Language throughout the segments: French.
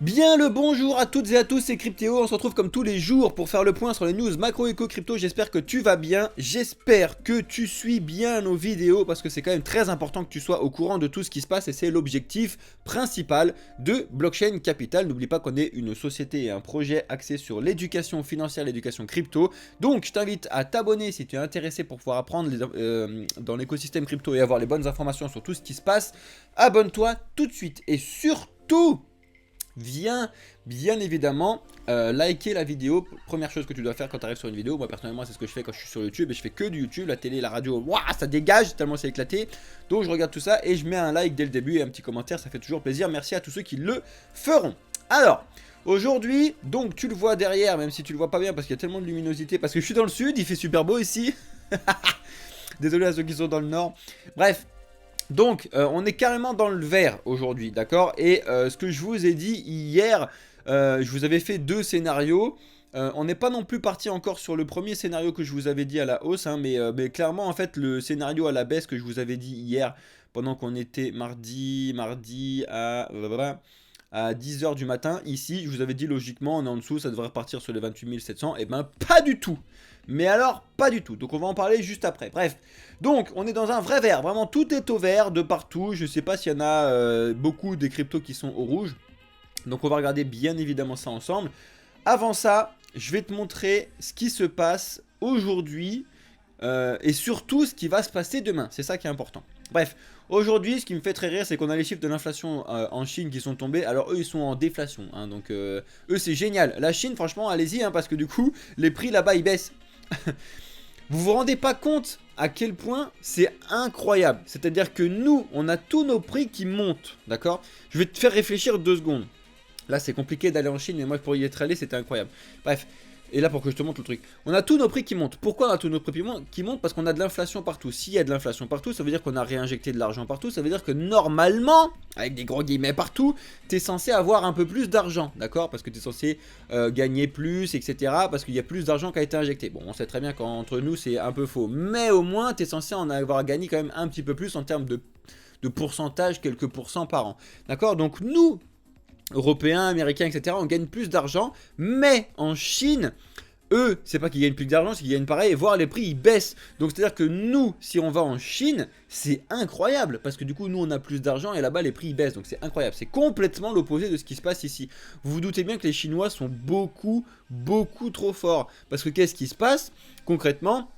Bien le bonjour à toutes et à tous, c'est Cryptéo, on se retrouve comme tous les jours pour faire le point sur les news macro-éco crypto. J'espère que tu vas bien, j'espère que tu suis bien nos vidéos parce que c'est quand même très important que tu sois au courant de tout ce qui se passe et c'est l'objectif principal de Blockchain Capital. N'oublie pas qu'on est une société et un projet axé sur l'éducation financière, l'éducation crypto. Donc je t'invite à t'abonner si tu es intéressé pour pouvoir apprendre dans l'écosystème crypto et avoir les bonnes informations sur tout ce qui se passe. Abonne-toi tout de suite et surtout viens bien évidemment liker la vidéo. Première chose que tu dois faire quand tu arrives sur une vidéo. Moi personnellement c'est ce que je fais quand je suis sur YouTube. Et je fais que du YouTube, la télé, la radio, waouh, ça dégage tellement c'est éclaté. Donc je regarde tout ça et je mets un like dès le début et un petit commentaire, ça fait toujours plaisir. Merci à tous ceux qui le feront. Alors aujourd'hui, donc tu le vois derrière, même si tu le vois pas bien parce qu'il y a tellement de luminosité, parce que je suis dans le sud, il fait super beau ici. Désolé à ceux qui sont dans le nord. Bref, donc, on est carrément dans le vert aujourd'hui, d'accord? Et ce que je vous ai dit hier, je vous avais fait deux scénarios. On n'est pas non plus parti encore sur le premier scénario que je vous avais dit à la hausse, hein, mais clairement, en fait, le scénario à la baisse que je vous avais dit hier, pendant qu'on était mardi à 10 h du matin, ici, je vous avais dit logiquement, on est en dessous, ça devrait repartir sur les 28 700, et ben pas du tout. Mais alors, pas du tout. Donc on va en parler juste après. Bref, donc on est dans un vrai vert. Vraiment, tout est au vert de partout. Je sais pas s'il y en a beaucoup des cryptos qui sont au rouge. Donc on va regarder bien évidemment ça ensemble. Avant ça, je vais te montrer ce qui se passe aujourd'hui et surtout ce qui va se passer demain. C'est ça qui est important. Bref, aujourd'hui, ce qui me fait très rire, c'est qu'on a les chiffres de l'inflation en Chine qui sont tombés. Alors eux, ils sont en déflation, hein, donc eux, c'est génial. La Chine, franchement, allez-y, hein, parce que du coup, les prix là-bas, ils baissent. Vous vous rendez pas compte à quel point c'est incroyable. C'est-à-dire que nous, on a tous nos prix qui montent, d'accord? Je vais te faire réfléchir 2 secondes. Là, c'est compliqué d'aller en Chine, mais moi, pour y être allé, c'était incroyable. Bref. Et là, pour que je te montre le truc. On a tous nos prix qui montent. Pourquoi on a tous nos prix qui montent? Parce qu'on a de l'inflation partout. S'il y a de l'inflation partout, ça veut dire qu'on a réinjecté de l'argent partout. Ça veut dire que normalement, avec des gros guillemets partout, tu es censé avoir un peu plus d'argent. D'accord? Parce que tu es censé gagner plus, etc. Parce qu'il y a plus d'argent qui a été injecté. Bon, on sait très bien qu'entre nous, c'est un peu faux. Mais au moins, tu es censé en avoir gagné quand même un petit peu plus en termes de pourcentage, quelques pourcents par an. D'accord? Donc nous, Européens, Américains, etc., on gagne plus d'argent, mais en Chine, eux, c'est pas qu'ils gagnent plus d'argent, c'est qu'ils gagnent pareil, et voire les prix ils baissent. Donc c'est à dire que nous, si on va en Chine, c'est incroyable, parce que du coup nous on a plus d'argent et là-bas les prix ils baissent, donc c'est incroyable. C'est complètement l'opposé de ce qui se passe ici. Vous vous doutez bien que les Chinois sont beaucoup trop forts, parce que qu'est-ce qui se passe concrètement?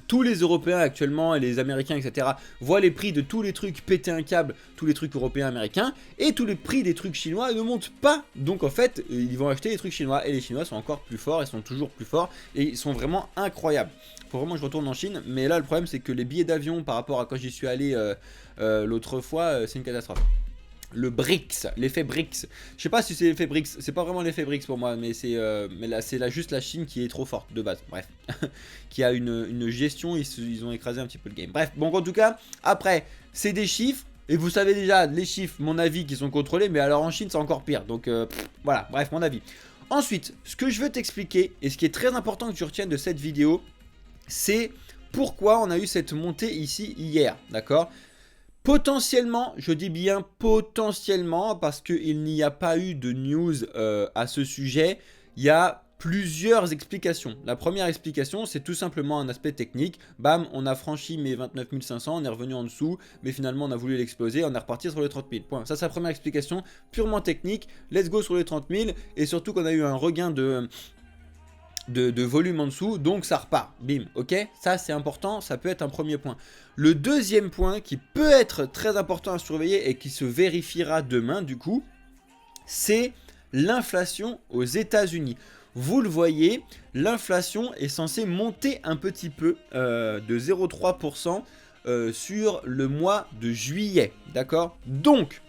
Tous les Européens actuellement et les Américains, etc., voient les prix de tous les trucs péter un câble, tous les trucs européens, américains, et tous les prix des trucs chinois ne montent pas. Donc en fait, ils vont acheter les trucs chinois, et les Chinois sont encore plus forts, ils sont toujours plus forts, et ils sont vraiment incroyables. Faut vraiment que je retourne en Chine, mais là le problème c'est que les billets d'avion par rapport à quand j'y suis allé l'autre fois, c'est une catastrophe. Le BRICS, l'effet BRICS. Je sais pas si c'est l'effet BRICS, c'est pas vraiment l'effet BRICS pour moi, mais c'est là juste la Chine qui est trop forte de base. Bref, qui a une gestion, ils ont écrasé un petit peu le game. Bref, bon en tout cas, après, c'est des chiffres. Et vous savez déjà, les chiffres, mon avis, qui sont contrôlés, mais alors en Chine, c'est encore pire. Donc voilà, bref, mon avis. Ensuite, ce que je veux t'expliquer, et ce qui est très important que tu retiennes de cette vidéo, c'est pourquoi on a eu cette montée ici hier, d'accord? Potentiellement, je dis bien potentiellement, parce qu'il n'y a pas eu de news à ce sujet, il y a plusieurs explications. La première explication, c'est tout simplement un aspect technique. Bam, on a franchi mes 29 500, on est revenu en dessous, mais finalement on a voulu l'exploser, on est reparti sur les 30 000. Point. Ça, c'est la première explication, purement technique. Let's go sur les 30 000, et surtout qu'on a eu un regain de volume en dessous, donc ça repart, bim, ok? Ça c'est important, ça peut être un premier point. Le deuxième point qui peut être très important à surveiller et qui se vérifiera demain du coup, c'est l'inflation aux États-Unis. Vous le voyez, l'inflation est censée monter un petit peu de 0,3% sur le mois de juillet, d'accord? Donc,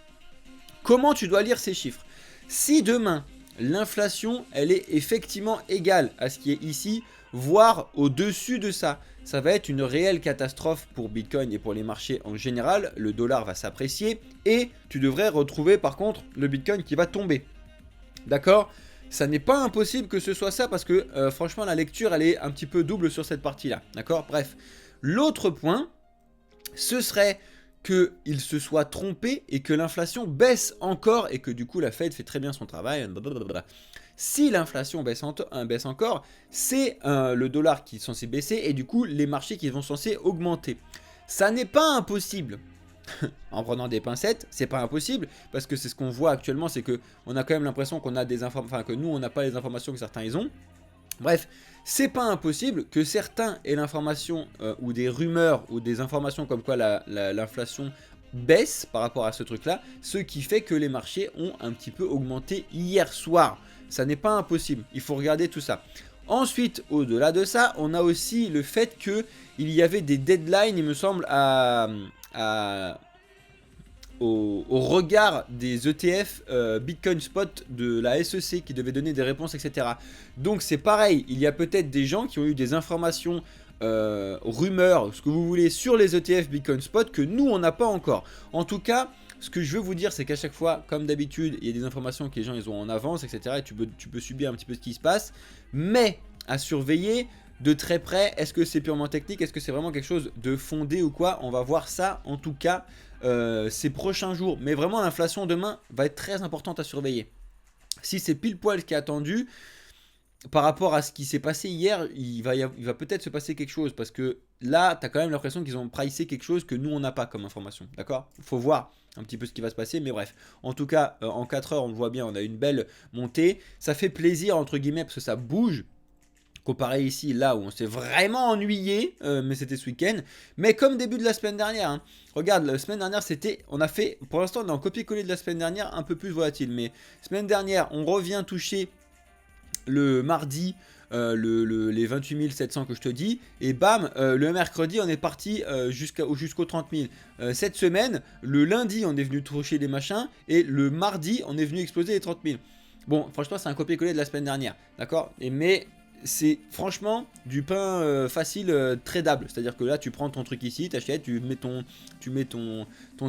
comment tu dois lire ces chiffres? Si demain, l'inflation, elle est effectivement égale à ce qui est ici, voire au-dessus de ça, ça va être une réelle catastrophe pour Bitcoin et pour les marchés en général. Le dollar va s'apprécier et tu devrais retrouver par contre le Bitcoin qui va tomber. D'accord? Ça n'est pas impossible que ce soit ça parce que franchement la lecture elle est un petit peu double sur cette partie là. D'accord? Bref. L'autre point, ce serait qu'il se soit trompé et que l'inflation baisse encore et que du coup la Fed fait très bien son travail. Blablabla. Si l'inflation baisse encore, c'est le dollar qui est censé baisser et du coup les marchés qui vont censés augmenter. Ça n'est pas impossible. En prenant des pincettes, c'est pas impossible parce que c'est ce qu'on voit actuellement, c'est que on a quand même l'impression qu'on a des informations, enfin que nous on n'a pas les informations que certains ils ont. Bref, c'est pas impossible que certains aient l'information ou des rumeurs ou des informations comme quoi l'inflation baisse par rapport à ce truc-là, ce qui fait que les marchés ont un petit peu augmenté hier soir. Ça n'est pas impossible, il faut regarder tout ça. Ensuite, au-delà de ça, on a aussi le fait qu'il y avait des deadlines, il me semble, au regard des ETF Bitcoin Spot de la SEC qui devaient donner des réponses, etc. Donc c'est pareil, il y a peut-être des gens qui ont eu des informations, rumeurs, ce que vous voulez, sur les ETF Bitcoin Spot que nous on n'a pas encore. En tout cas, ce que je veux vous dire, c'est qu'à chaque fois, comme d'habitude, il y a des informations que les gens ils ont en avance, etc. Et tu peux subir un petit peu ce qui se passe, mais à surveiller de très près. Est-ce que c'est purement technique? Est-ce que c'est vraiment quelque chose de fondé ou quoi? On va voir ça en tout cas ces prochains jours. Mais vraiment l'inflation demain va être très importante à surveiller. Si c'est pile poil ce qui est attendu par rapport à ce qui s'est passé hier, il va peut-être se passer quelque chose. Parce que là, tu as quand même l'impression qu'ils ont pricé quelque chose que nous on n'a pas comme information. D'accord? Il faut voir un petit peu ce qui va se passer, mais bref. En tout cas, en 4 heures, on le voit bien, on a une belle montée. Ça fait plaisir entre guillemets parce que ça bouge. Comparé ici, là où on s'est vraiment ennuyé, mais c'était ce week-end. Mais comme début de la semaine dernière, hein. Regarde, la semaine dernière, on a fait, pour l'instant, on est en copier-coller de la semaine dernière, un peu plus volatile. Mais semaine dernière, on revient toucher le mardi, les 28 700 que je te dis. Et bam, le mercredi, on est parti jusqu'aux 30 000. Cette semaine, le lundi, on est venu toucher les machins. Et le mardi, on est venu exploser les 30 000. Bon, franchement, c'est un copier-coller de la semaine dernière. D'accord? Mais c'est franchement du pain facile tradable. C'est-à-dire que là, tu prends ton truc ici, t'achètes, tu mets ton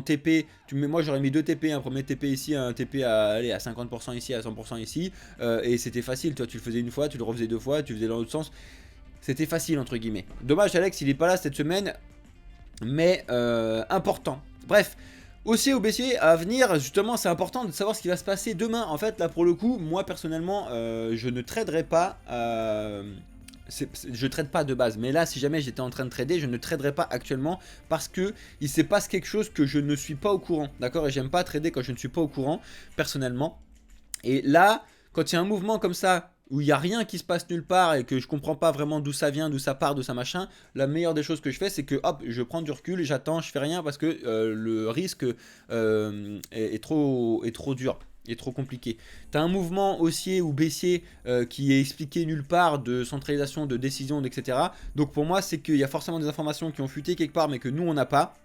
TP. Moi, j'aurais mis 2 TP, un premier TP ici, un TP à 50% ici, à 100% ici. Et c'était facile. Toi, tu le faisais une fois, tu le refaisais 2 fois, tu faisais dans l'autre sens. C'était facile, entre guillemets. Dommage, Alex, il est pas là cette semaine. Mais important. Bref. Haussier ou baissier à venir, justement c'est important de savoir ce qui va se passer demain. En fait là pour le coup, moi personnellement je ne traderai pas, je trade pas de base. Mais là si jamais j'étais en train de trader, je ne traderai pas actuellement parce que il se passe quelque chose que je ne suis pas au courant. D'accord? Et j'aime pas trader quand je ne suis pas au courant personnellement. Et là, quand il y a un mouvement comme ça, où il n'y a rien qui se passe nulle part et que je comprends pas vraiment d'où ça vient, d'où ça part, d'où ça machin, la meilleure des choses que je fais, c'est que hop, je prends du recul, j'attends, je fais rien parce que le risque est trop dur. Est trop compliqué. Tu as un mouvement haussier ou baissier qui est expliqué nulle part de centralisation, de décision, etc. Donc pour moi, c'est qu'il y a forcément des informations qui ont fuité quelque part, mais que nous, on n'a pas.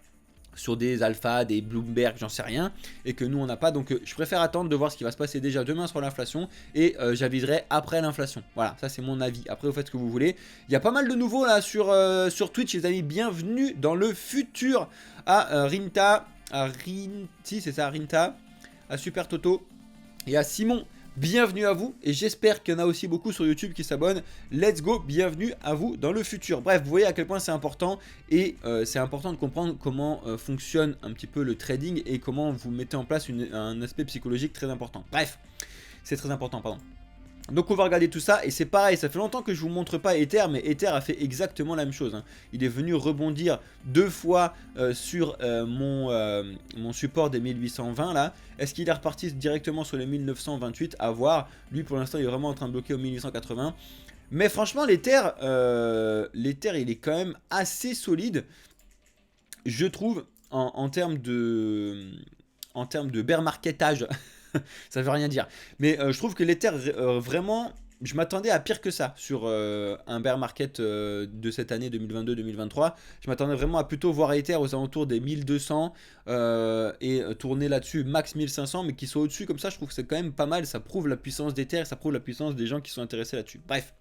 Sur des alpha, des Bloomberg, j'en sais rien, et que nous on n'a pas. Donc je préfère attendre de voir ce qui va se passer déjà demain sur l'inflation et j'aviserai après l'inflation. Voilà, ça c'est mon avis. Après vous faites ce que vous voulez. Il y a pas mal de nouveaux là sur Twitch, les amis. Bienvenue dans le futur à Rinta, si c'est ça, Rinta, à Super Toto et à Simon. Bienvenue à vous et j'espère qu'il y en a aussi beaucoup sur YouTube qui s'abonnent. Let's go, bienvenue à vous dans le futur. Bref, vous voyez à quel point c'est important et c'est important de comprendre comment fonctionne un petit peu le trading et comment vous mettez en place un aspect psychologique très important. Bref, c'est très important, pardon. Donc on va regarder tout ça et c'est pareil, ça fait longtemps que je vous montre pas Ether, mais Ether a fait exactement la même chose, hein. Il est venu rebondir 2 fois sur mon support des 1820 là. Est-ce qu'il est reparti directement sur les 1928? À voir. Lui pour l'instant il est vraiment en train de bloquer au 1880. Mais franchement l'Ether il est quand même assez solide, je trouve, en termes de bear marketage. Ça veut rien dire. Mais je trouve que l'Ether, vraiment, je m'attendais à pire que ça sur un bear market de cette année 2022-2023. Je m'attendais vraiment à plutôt voir Ether aux alentours des 1200 et tourner là-dessus max 1500, mais qui soit au-dessus comme ça, je trouve que c'est quand même pas mal. Ça prouve la puissance d'Ether, ça prouve la puissance des gens qui sont intéressés là-dessus. Bref.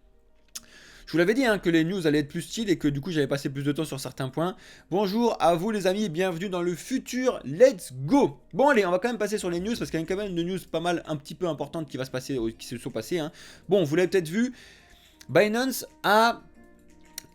Je vous l'avais dit hein, que les news allaient être plus stylées et que du coup j'avais passé plus de temps sur certains points. Bonjour à vous les amis, bienvenue dans le futur, let's go. Bon allez, on va quand même passer sur les news parce qu'il y a quand même une news pas mal, un petit peu importante qui se sont passées. Hein. Bon, vous l'avez peut-être vu, Binance a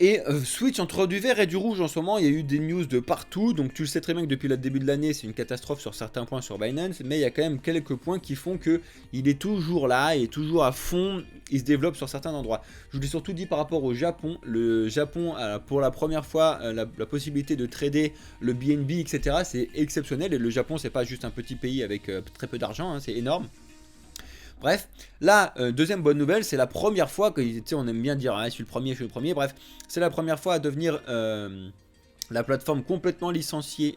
Et switch entre du vert et du rouge en ce moment, il y a eu des news de partout, donc tu le sais très bien que depuis le début de l'année c'est une catastrophe sur certains points sur Binance, mais il y a quand même quelques points qui font que il est toujours là, il est toujours à fond, il se développe sur certains endroits. Je vous l'ai surtout dit par rapport au Japon, le Japon a pour la première fois la possibilité de trader le BNB, etc. C'est exceptionnel, et le Japon c'est pas juste un petit pays avec très peu d'argent, hein, c'est énorme. Bref, là, deuxième bonne nouvelle, c'est la première fois que, tu sais, on aime bien dire, ah, je suis le premier, bref, c'est la première fois à devenir la plateforme complètement licenciée,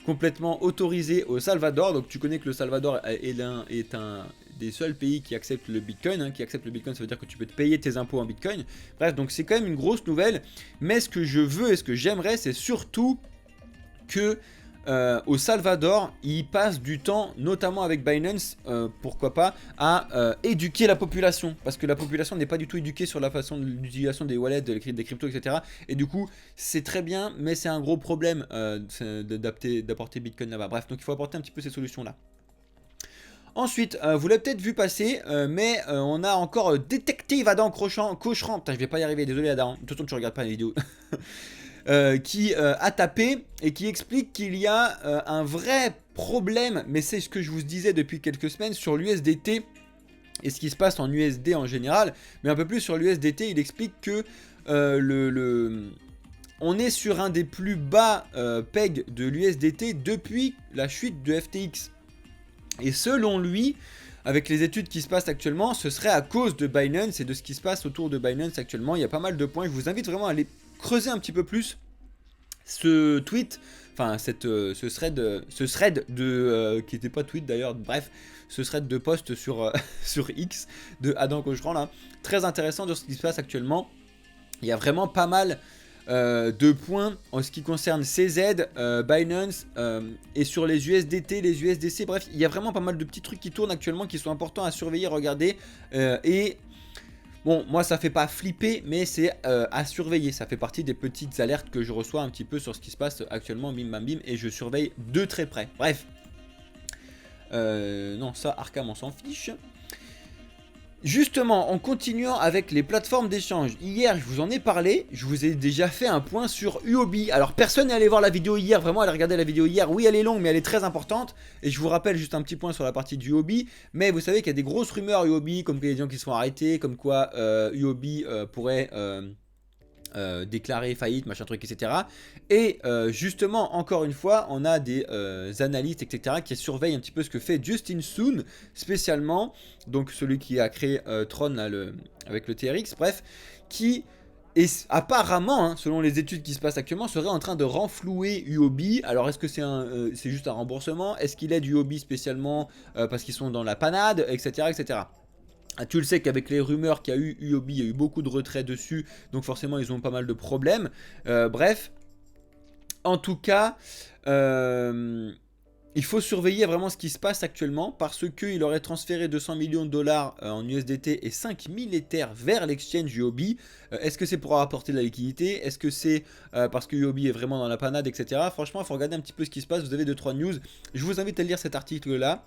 complètement autorisée au Salvador. Donc tu connais que le Salvador est un des seuls pays qui accepte le Bitcoin, hein, qui accepte le Bitcoin, ça veut dire que tu peux te payer tes impôts en Bitcoin. Bref, donc c'est quand même une grosse nouvelle, mais ce que je veux et ce que j'aimerais, c'est surtout que au Salvador, ils passent du temps, notamment avec Binance, pourquoi pas, à éduquer la population. Parce que la population n'est pas du tout éduquée sur la façon de l'utilisation des wallets, des cryptos, etc. Et du coup, c'est très bien, mais c'est un gros problème d'apporter Bitcoin là-bas. Bref, donc il faut apporter un petit peu ces solutions-là. Ensuite, vous l'avez peut-être vu passer, mais on a encore Détective Adam Cochran. Putain, je vais pas y arriver, désolé Adam. De toute façon, tu regardes pas les vidéos. Qui a tapé et qui explique qu'il y a un vrai problème, mais c'est ce que je vous disais depuis quelques semaines sur l'USDT et ce qui se passe en USD en général, mais un peu plus sur l'USDT. Il explique que on est sur un des plus bas pegs de l'USDT depuis la chute de FTX. Et selon lui, avec les études qui se passent actuellement, ce serait à cause de Binance et de ce qui se passe autour de Binance actuellement. Il y a pas mal de points, je vous invite vraiment à aller creuser un petit peu plus ce tweet, enfin ce thread de qui n'était pas tweet d'ailleurs, bref, ce thread de post sur sur X de Adam Cochran là, très intéressant de ce qui se passe actuellement. Il y a vraiment pas mal de points en ce qui concerne CZ, Binance et sur les USDT, les USDC, bref, il y a vraiment pas mal de petits trucs qui tournent actuellement qui sont importants à surveiller, regarder et bon, moi ça fait pas flipper, mais c'est à surveiller. Ça fait partie des petites alertes que je reçois un petit peu sur ce qui se passe actuellement, bim bam bim, et je surveille de très près. Bref. Non, ça, Arkham, on s'en fiche. Justement, en continuant avec les plateformes d'échange, hier je vous en ai parlé, je vous ai déjà fait un point sur Huobi. Alors personne n'est allé voir la vidéo hier, vraiment allez regarder la vidéo hier, oui elle est longue mais elle est très importante. Et je vous rappelle juste un petit point sur la partie du Huobi, mais vous savez qu'il y a des grosses rumeurs Huobi, comme qu'il y a des gens qui se font arrêter, comme quoi Huobi pourrait... déclarer faillite, machin truc, etc. Et justement, encore une fois, on a des analystes, etc. qui surveillent un petit peu ce que fait Justin Sun, spécialement, donc celui qui a créé Tron là, avec le TRX, bref, qui est apparemment, hein, selon les études qui se passent actuellement, serait en train de renflouer Huobi. Alors est-ce que c'est juste un remboursement? Est-ce qu'il aide Huobi spécialement parce qu'ils sont dans la panade, etc. etc. Tu le sais qu'avec les rumeurs qu'il y a eu Huobi, il y a eu beaucoup de retraits dessus, donc forcément ils ont pas mal de problèmes. Bref, en tout cas, il faut surveiller vraiment ce qui se passe actuellement parce qu'il aurait transféré 200 millions de dollars en USDT et 5000 Ethers vers l'exchange Huobi. Est-ce que c'est pour apporter de la liquidité? Est-ce que c'est parce que Huobi est vraiment dans la panade, etc. Franchement, il faut regarder un petit peu ce qui se passe. Vous avez 2-3 news. Je vous invite à lire cet article-là.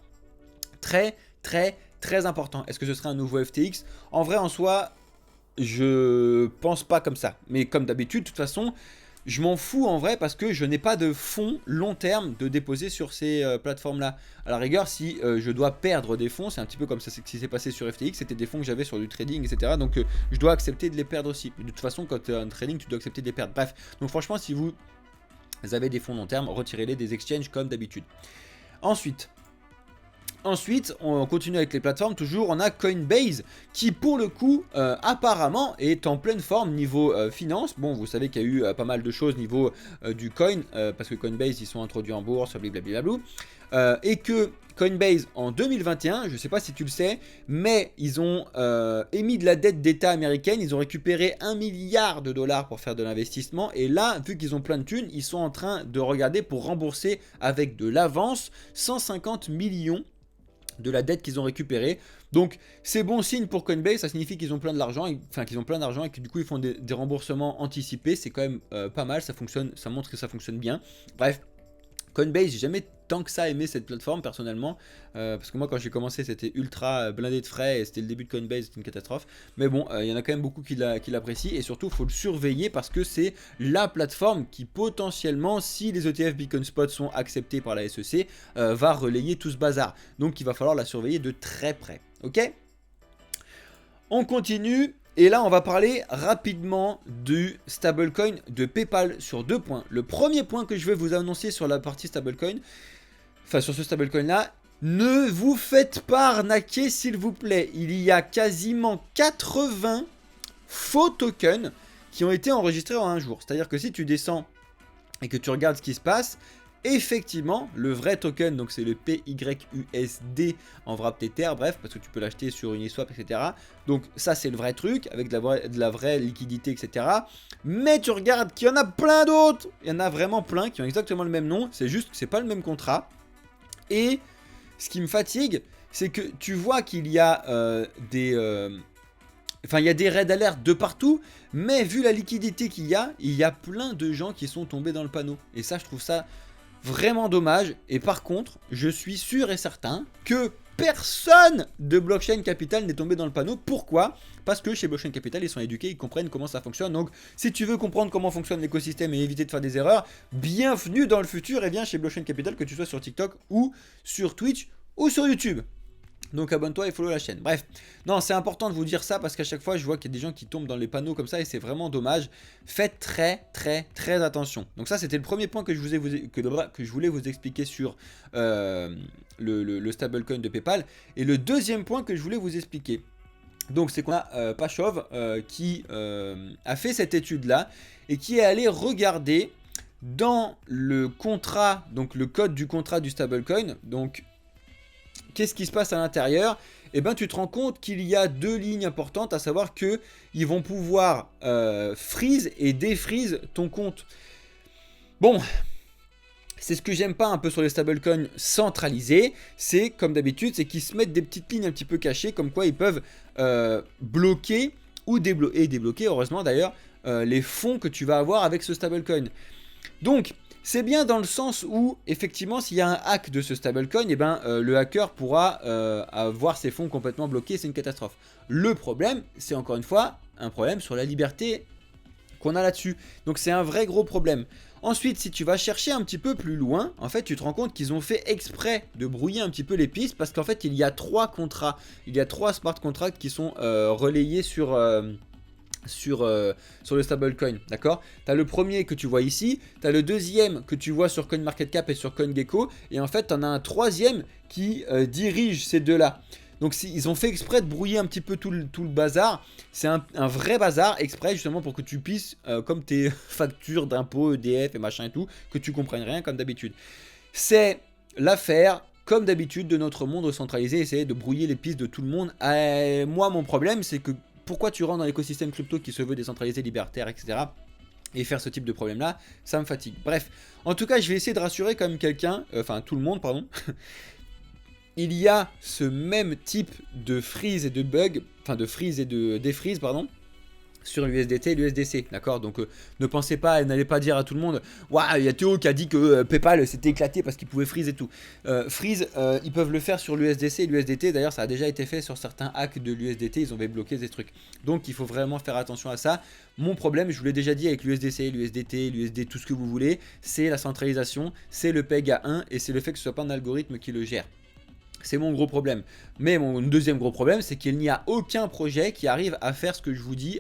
Très important. Est-ce que ce serait un nouveau FTX? En vrai, en soi, je pense pas comme ça. Mais comme d'habitude, de toute façon, je m'en fous en vrai parce que je n'ai pas de fonds long terme de déposer sur ces plateformes-là. À la rigueur, si je dois perdre des fonds, c'est un petit peu comme ça ce qui s'est passé sur FTX. C'était des fonds que j'avais sur du trading, etc. Donc, je dois accepter de les perdre aussi. De toute façon, quand tu as un trading, tu dois accepter de les perdre. Bref, donc franchement, si vous avez des fonds long terme, retirez-les des exchanges comme d'habitude. Ensuite, on continue avec les plateformes, toujours on a Coinbase qui pour le coup apparemment est en pleine forme niveau finance. Bon, vous savez qu'il y a eu pas mal de choses niveau du coin parce que Coinbase ils sont introduits en bourse, blablabla. Et que Coinbase en 2021, je ne sais pas si tu le sais, mais ils ont émis de la dette d'État américaine, ils ont récupéré 1 milliard de dollars pour faire de l'investissement et là, vu qu'ils ont plein de thunes, ils sont en train de regarder pour rembourser avec de l'avance 150 millions de la dette qu'ils ont récupérée. Donc c'est bon signe pour Coinbase, ça signifie qu'ils ont plein d'argent, enfin qu'ils ont plein d'argent et que du coup ils font des remboursements anticipés, c'est quand même pas mal, ça fonctionne, ça montre que ça fonctionne bien. Bref, Coinbase, j'ai jamais tant que ça aimé cette plateforme personnellement, parce que moi quand j'ai commencé c'était ultra blindé de frais et c'était le début de Coinbase, c'était une catastrophe. Mais bon, il y en a quand même beaucoup qui l'apprécient et surtout il faut le surveiller parce que c'est la plateforme qui potentiellement, si les ETF Bitcoin Spot sont acceptés par la SEC, va relayer tout ce bazar. Donc il va falloir la surveiller de très près. Ok ? On continue. Et là, on va parler rapidement du stablecoin de PayPal sur 2 points. Le premier point que je vais vous annoncer sur la partie stablecoin, enfin sur ce stablecoin là, ne vous faites pas arnaquer s'il vous plaît. Il y a quasiment 80 faux tokens qui ont été enregistrés en un jour. C'est-à-dire que si tu descends et que tu regardes ce qui se passe, effectivement, le vrai token, donc c'est le PYUSD en wrap Tether, bref, parce que tu peux l'acheter sur Uniswap, etc. Donc ça, c'est le vrai truc, avec de la vraie liquidité, etc. Mais tu regardes qu'il y en a plein d'autres. Il y en a vraiment plein qui ont exactement le même nom. C'est juste que c'est pas le même contrat. Et ce qui me fatigue, c'est que tu vois qu'il y a Enfin, il y a des raids d'alerte de partout, mais vu la liquidité qu'il y a plein de gens qui sont tombés dans le panneau. Et ça, je trouve ça vraiment dommage. Et par contre, je suis sûr et certain que personne de Blockchain Capital n'est tombé dans le panneau. Pourquoi ? Parce que chez Blockchain Capital, ils sont éduqués, ils comprennent comment ça fonctionne. Donc, si tu veux comprendre comment fonctionne l'écosystème et éviter de faire des erreurs, bienvenue dans le futur et viens chez Blockchain Capital, que tu sois sur TikTok ou sur Twitch ou sur YouTube. Donc abonne-toi et follow la chaîne. Bref, non, c'est important de vous dire ça parce qu'à chaque fois, je vois qu'il y a des gens qui tombent dans les panneaux comme ça et c'est vraiment dommage. Faites très attention. Donc ça, c'était le premier point que je voulais vous expliquer sur le stablecoin de PayPal. Et le deuxième point que je voulais vous expliquer, donc c'est qu'on a Pachov qui a fait cette étude-là et qui est allé regarder dans le contrat, donc le code du contrat du stablecoin, donc qu'est-ce qui se passe à l'intérieur? Eh bien, tu te rends compte qu'il y a 2 lignes importantes, à savoir qu'ils vont pouvoir freeze et défreeze ton compte. Bon, c'est ce que j'aime pas un peu sur les stablecoins centralisés. C'est comme d'habitude, c'est qu'ils se mettent des petites lignes un petit peu cachées, comme quoi ils peuvent bloquer ou débloquer, heureusement d'ailleurs, les fonds que tu vas avoir avec ce stablecoin. Donc, c'est bien dans le sens où, effectivement, s'il y a un hack de ce stablecoin, eh ben, le hacker pourra avoir ses fonds complètement bloqués, c'est une catastrophe. Le problème, c'est encore une fois un problème sur la liberté qu'on a là-dessus. Donc c'est un vrai gros problème. Ensuite, si tu vas chercher un petit peu plus loin, en fait, tu te rends compte qu'ils ont fait exprès de brouiller un petit peu les pistes parce qu'en fait, il y a 3 contrats. Il y a 3 smart contracts qui sont relayés sur le stablecoin, d'accord? Tu as le premier que tu vois ici, tu as le deuxième que tu vois sur CoinMarketCap et sur CoinGecko, et en fait, tu en as un troisième qui dirige ces deux-là. Donc ils ont fait exprès de brouiller un petit peu tout le bazar. C'est un vrai bazar exprès justement pour que tu puisses, comme tes factures d'impôts, EDF et machin et tout, que tu comprennes rien comme d'habitude. C'est l'affaire comme d'habitude de notre monde centralisé, essayer de brouiller les pistes de tout le monde. Moi, mon problème, c'est que pourquoi tu rentres dans l'écosystème crypto qui se veut décentralisé, libertaire, etc. et faire ce type de problème là, ça me fatigue. Bref, en tout cas, je vais essayer de rassurer quand même quelqu'un, enfin tout le monde, pardon. Il y a ce même type de freeze et de bug, enfin de freeze et de défreeze, pardon, sur l'USDT et l'USDC, d'accord? Donc ne pensez pas, n'allez pas dire à tout le monde waouh, il y a Théo qui a dit que PayPal s'était éclaté parce qu'il pouvait freeze et tout. Freeze, ils peuvent le faire sur l'USDC et l'USDT, d'ailleurs ça a déjà été fait sur certains hacks de l'USDT, ils ont bloqué des trucs. Donc il faut vraiment faire attention à ça. Mon problème, je vous l'ai déjà dit avec l'USDC, l'USDT, l'USD, tout ce que vous voulez, c'est la centralisation, c'est le PEG à 1 et c'est le fait que ce soit pas un algorithme qui le gère. C'est mon gros problème. Mais mon deuxième gros problème, c'est qu'il n'y a aucun projet qui arrive à faire ce que je vous dis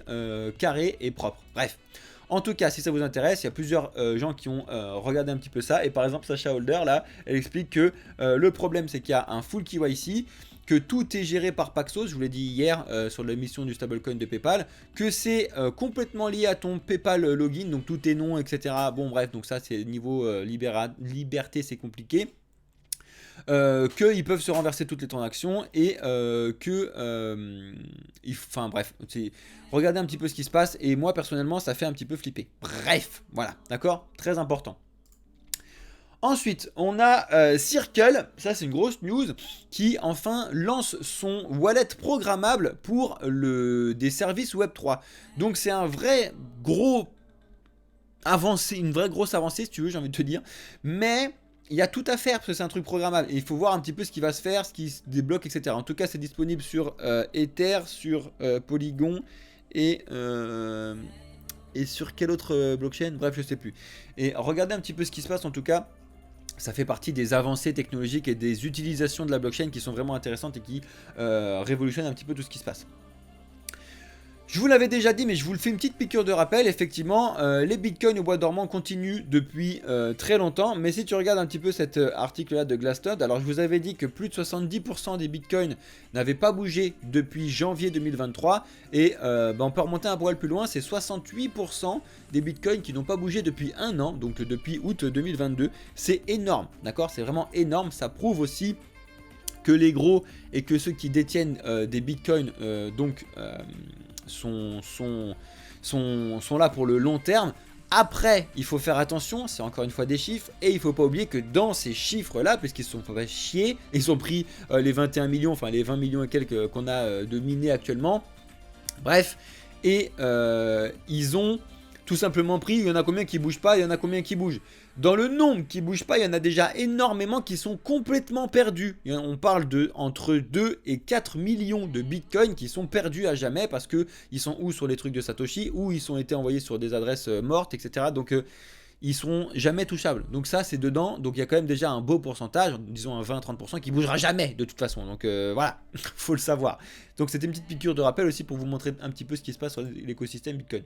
carré et propre. Bref. En tout cas, si ça vous intéresse, il y a plusieurs gens qui ont regardé un petit peu ça. Et par exemple, Sacha Holder, là, elle explique que le problème, c'est qu'il y a un full KYC, que tout est géré par Paxos, je vous l'ai dit hier sur l'émission du stablecoin de PayPal, que c'est complètement lié à ton PayPal login, donc tous tes noms, etc. Bon, bref, donc ça, c'est niveau liberté, c'est compliqué. Qu'ils peuvent se renverser toutes les transactions et enfin bref, regardez un petit peu ce qui se passe et moi personnellement ça fait un petit peu flipper. Bref, voilà, d'accord, très important. Ensuite, on a Circle, ça c'est une grosse news, qui enfin lance son wallet programmable pour des services Web3. Donc c'est un vrai gros avancé, une vraie grosse avancée si tu veux, j'ai envie de te dire, mais il y a tout à faire parce que c'est un truc programmable. Et il faut voir un petit peu ce qui va se faire, ce qui se débloque, etc. En tout cas, c'est disponible sur Ether, sur Polygon et sur quelle autre blockchain? Bref, je sais plus. Et regardez un petit peu ce qui se passe en tout cas. Ça fait partie des avancées technologiques et des utilisations de la blockchain qui sont vraiment intéressantes et qui révolutionnent un petit peu tout ce qui se passe. Je vous l'avais déjà dit, mais je vous le fais une petite piqûre de rappel. Effectivement, les bitcoins au bois dormant continuent depuis très longtemps. Mais si tu regardes un petit peu cet article-là de Glassnode, alors je vous avais dit que plus de 70% des bitcoins n'avaient pas bougé depuis janvier 2023. Et on peut remonter un poil plus loin, c'est 68% des bitcoins qui n'ont pas bougé depuis un an, donc depuis août 2022. C'est énorme, d'accord? C'est vraiment énorme. Ça prouve aussi que les gros et que ceux qui détiennent des bitcoins sont là pour le long terme. Après, il faut faire attention, c'est encore une fois des chiffres, et il ne faut pas oublier que dans ces chiffres-là, puisqu'ils se sont fait chier, ils ont pris les 21 millions, enfin les 20 millions et quelques qu'on a de minés actuellement, bref, et ils ont tout simplement pris, il y en a combien qui bougent pas, il y en a combien qui bougent. Dans le nombre qui bougent pas, il y en a déjà énormément qui sont complètement perdus. On parle de entre 2 et 4 millions de bitcoins qui sont perdus à jamais parce que ils sont ou sur les trucs de Satoshi ou ils ont été envoyés sur des adresses mortes, etc. Donc ils seront jamais touchables. Donc ça c'est dedans. Donc il y a quand même déjà un beau pourcentage, disons un 20-30% qui bougera jamais de toute façon. Donc voilà, faut le savoir. Donc c'était une petite piqûre de rappel aussi pour vous montrer un petit peu ce qui se passe sur l'écosystème Bitcoin.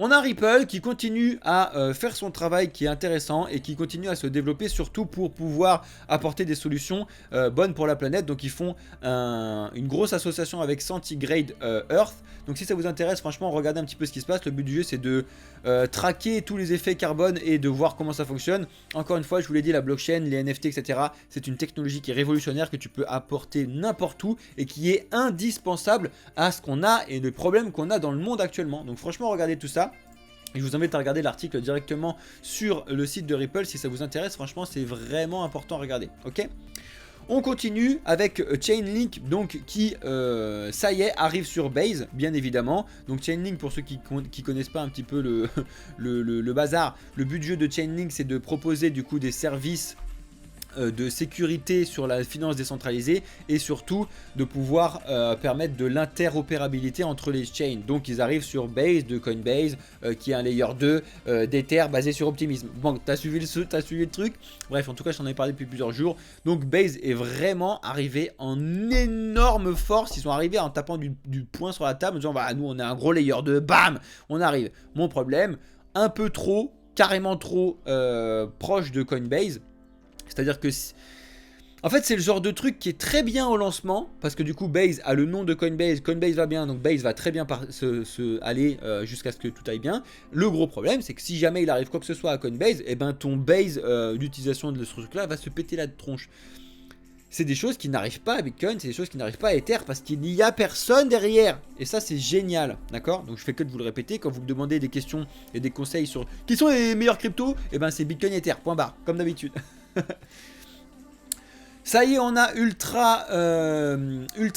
On a Ripple qui continue à faire son travail qui est intéressant et qui continue à se développer surtout pour pouvoir apporter des solutions bonnes pour la planète. Donc ils font une grosse association avec Centigrade Earth. Donc si ça vous intéresse, franchement, regardez un petit peu ce qui se passe. Le but du jeu, c'est de traquer tous les effets carbone et de voir comment ça fonctionne. Encore une fois, je vous l'ai dit, la blockchain, les NFT, etc. C'est une technologie qui est révolutionnaire que tu peux apporter n'importe où et qui est indispensable à ce qu'on a et les problèmes qu'on a dans le monde actuellement. Donc franchement, regardez tout ça. Et je vous invite à regarder l'article directement sur le site de Ripple si ça vous intéresse. Franchement, c'est vraiment important à regarder. Ok ? On continue avec Chainlink, donc qui, ça y est, arrive sur Base, bien évidemment. Donc Chainlink, pour ceux qui connaissent pas un petit peu le bazar, le but du jeu de Chainlink, c'est de proposer du coup des services de sécurité sur la finance décentralisée et surtout de pouvoir permettre de l'interopérabilité entre les chains. Donc ils arrivent sur Base de Coinbase qui est un layer 2 d'Ether basé sur Optimism. Bon, t'as suivi le truc. Bref, en tout cas, je t'en ai parlé depuis plusieurs jours. Donc Base est vraiment arrivé en énorme force. Ils sont arrivés en tapant du poing sur la table en disant bah, nous on est un gros layer 2, bam, on arrive. Mon problème, un peu trop, carrément trop proche de Coinbase. C'est-à-dire que, en fait, c'est le genre de truc qui est très bien au lancement, parce que du coup, Base a le nom de Coinbase, Coinbase va bien, donc Base va très bien aller jusqu'à ce que tout aille bien. Le gros problème, c'est que si jamais il arrive quoi que ce soit à Coinbase, et ben ton base d'utilisation de ce truc-là va se péter la tronche. C'est des choses qui n'arrivent pas à Bitcoin, c'est des choses qui n'arrivent pas à Ether parce qu'il n'y a personne derrière. Et ça, c'est génial, d'accord? Donc je fais que de vous le répéter, quand vous me demandez des questions et des conseils sur qui sont les meilleurs cryptos, et ben c'est Bitcoin et Ether, point barre, comme d'habitude. Ça y est, on a Ultra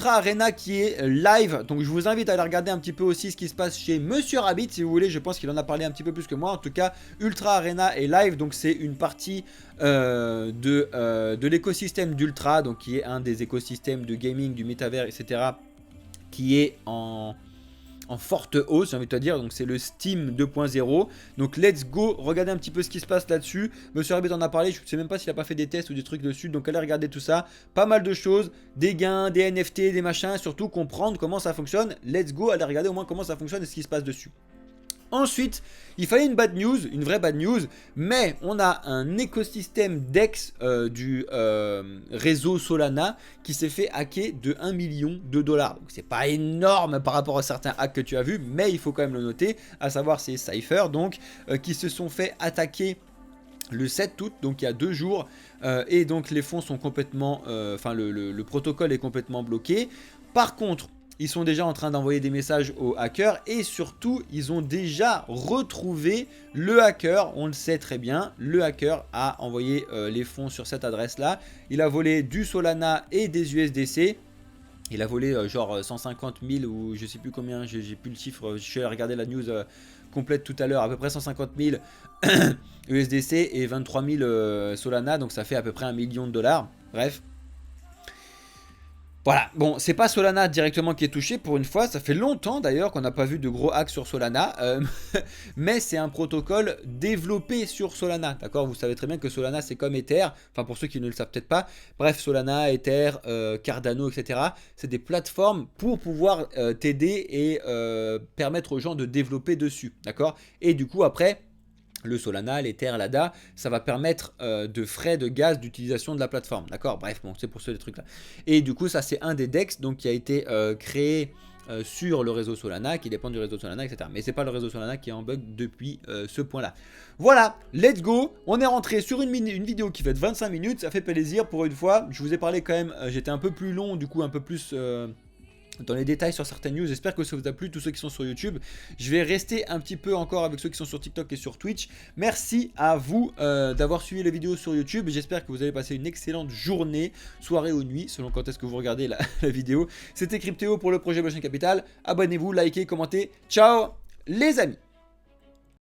Arena qui est live. Donc je vous invite à aller regarder un petit peu aussi ce qui se passe chez Monsieur Rabbit si vous voulez. Je pense qu'il en a parlé un petit peu plus que moi. En tout cas, Ultra Arena est live. Donc c'est une partie de l'écosystème d'Ultra. Donc qui est un des écosystèmes de gaming, du métavers, etc. Qui est en forte hausse, j'ai envie de te dire. Donc c'est le Steam 2.0. Donc let's go, regardez un petit peu ce qui se passe là-dessus. Monsieur Rabbit en a parlé, je ne sais même pas s'il a pas fait des tests ou des trucs dessus. Donc allez regarder tout ça. Pas mal de choses, des gains, des NFT, des machins, surtout comprendre comment ça fonctionne. Let's go, allez regarder au moins comment ça fonctionne et ce qui se passe dessus. Ensuite, il fallait une bad news, une vraie bad news, mais on a un écosystème DEX du réseau Solana qui s'est fait hacker de 1 million de dollars. Donc c'est pas énorme par rapport à certains hacks que tu as vus, mais il faut quand même le noter, à savoir c'est Cypher, donc qui se sont fait attaquer le 7 août, donc il y a 2 jours, et donc les fonds sont complètement, le protocole est complètement bloqué. Par contre, ils sont déjà en train d'envoyer des messages aux hackers et surtout, ils ont déjà retrouvé le hacker. On le sait très bien, le hacker a envoyé les fonds sur cette adresse-là. Il a volé du Solana et des USDC. Il a volé genre 150 000 ou je sais plus combien, j'ai plus le chiffre, je suis allé regarder la news complète tout à l'heure, à peu près 150 000 USDC et 23 000 Solana, donc ça fait à peu près 1 million de dollars. Bref. Voilà, bon, c'est pas Solana directement qui est touché pour une fois, ça fait longtemps d'ailleurs qu'on n'a pas vu de gros hacks sur Solana, mais c'est un protocole développé sur Solana, d'accord? Vous savez très bien que Solana c'est comme Ether, enfin pour ceux qui ne le savent peut-être pas, bref, Solana, Ether, Cardano, etc. C'est des plateformes pour pouvoir t'aider et permettre aux gens de développer dessus, d'accord? Et du coup après, le Solana, l'Ether, l'ADA, ça va permettre de frais de gaz d'utilisation de la plateforme. D'accord? Bref, bon, c'est pour ce trucs là. Et du coup, ça c'est un des DEX donc, qui a été créé sur le réseau Solana, qui dépend du réseau Solana, etc. Mais c'est pas le réseau Solana qui est en bug depuis ce point-là. Voilà, let's go. On est rentré sur une vidéo qui fait de 25 minutes, ça fait plaisir pour une fois. Je vous ai parlé quand même, j'étais un peu plus long, du coup un peu plus dans les détails sur certaines news. J'espère que ça vous a plu, tous ceux qui sont sur YouTube. Je vais rester un petit peu encore avec ceux qui sont sur TikTok et sur Twitch. Merci à vous d'avoir suivi les vidéos sur YouTube. J'espère que vous avez passé une excellente journée, soirée ou nuit, selon quand est-ce que vous regardez la vidéo. C'était Cryptéo pour le projet Blockchain Capital. Abonnez-vous, likez, commentez. Ciao les amis!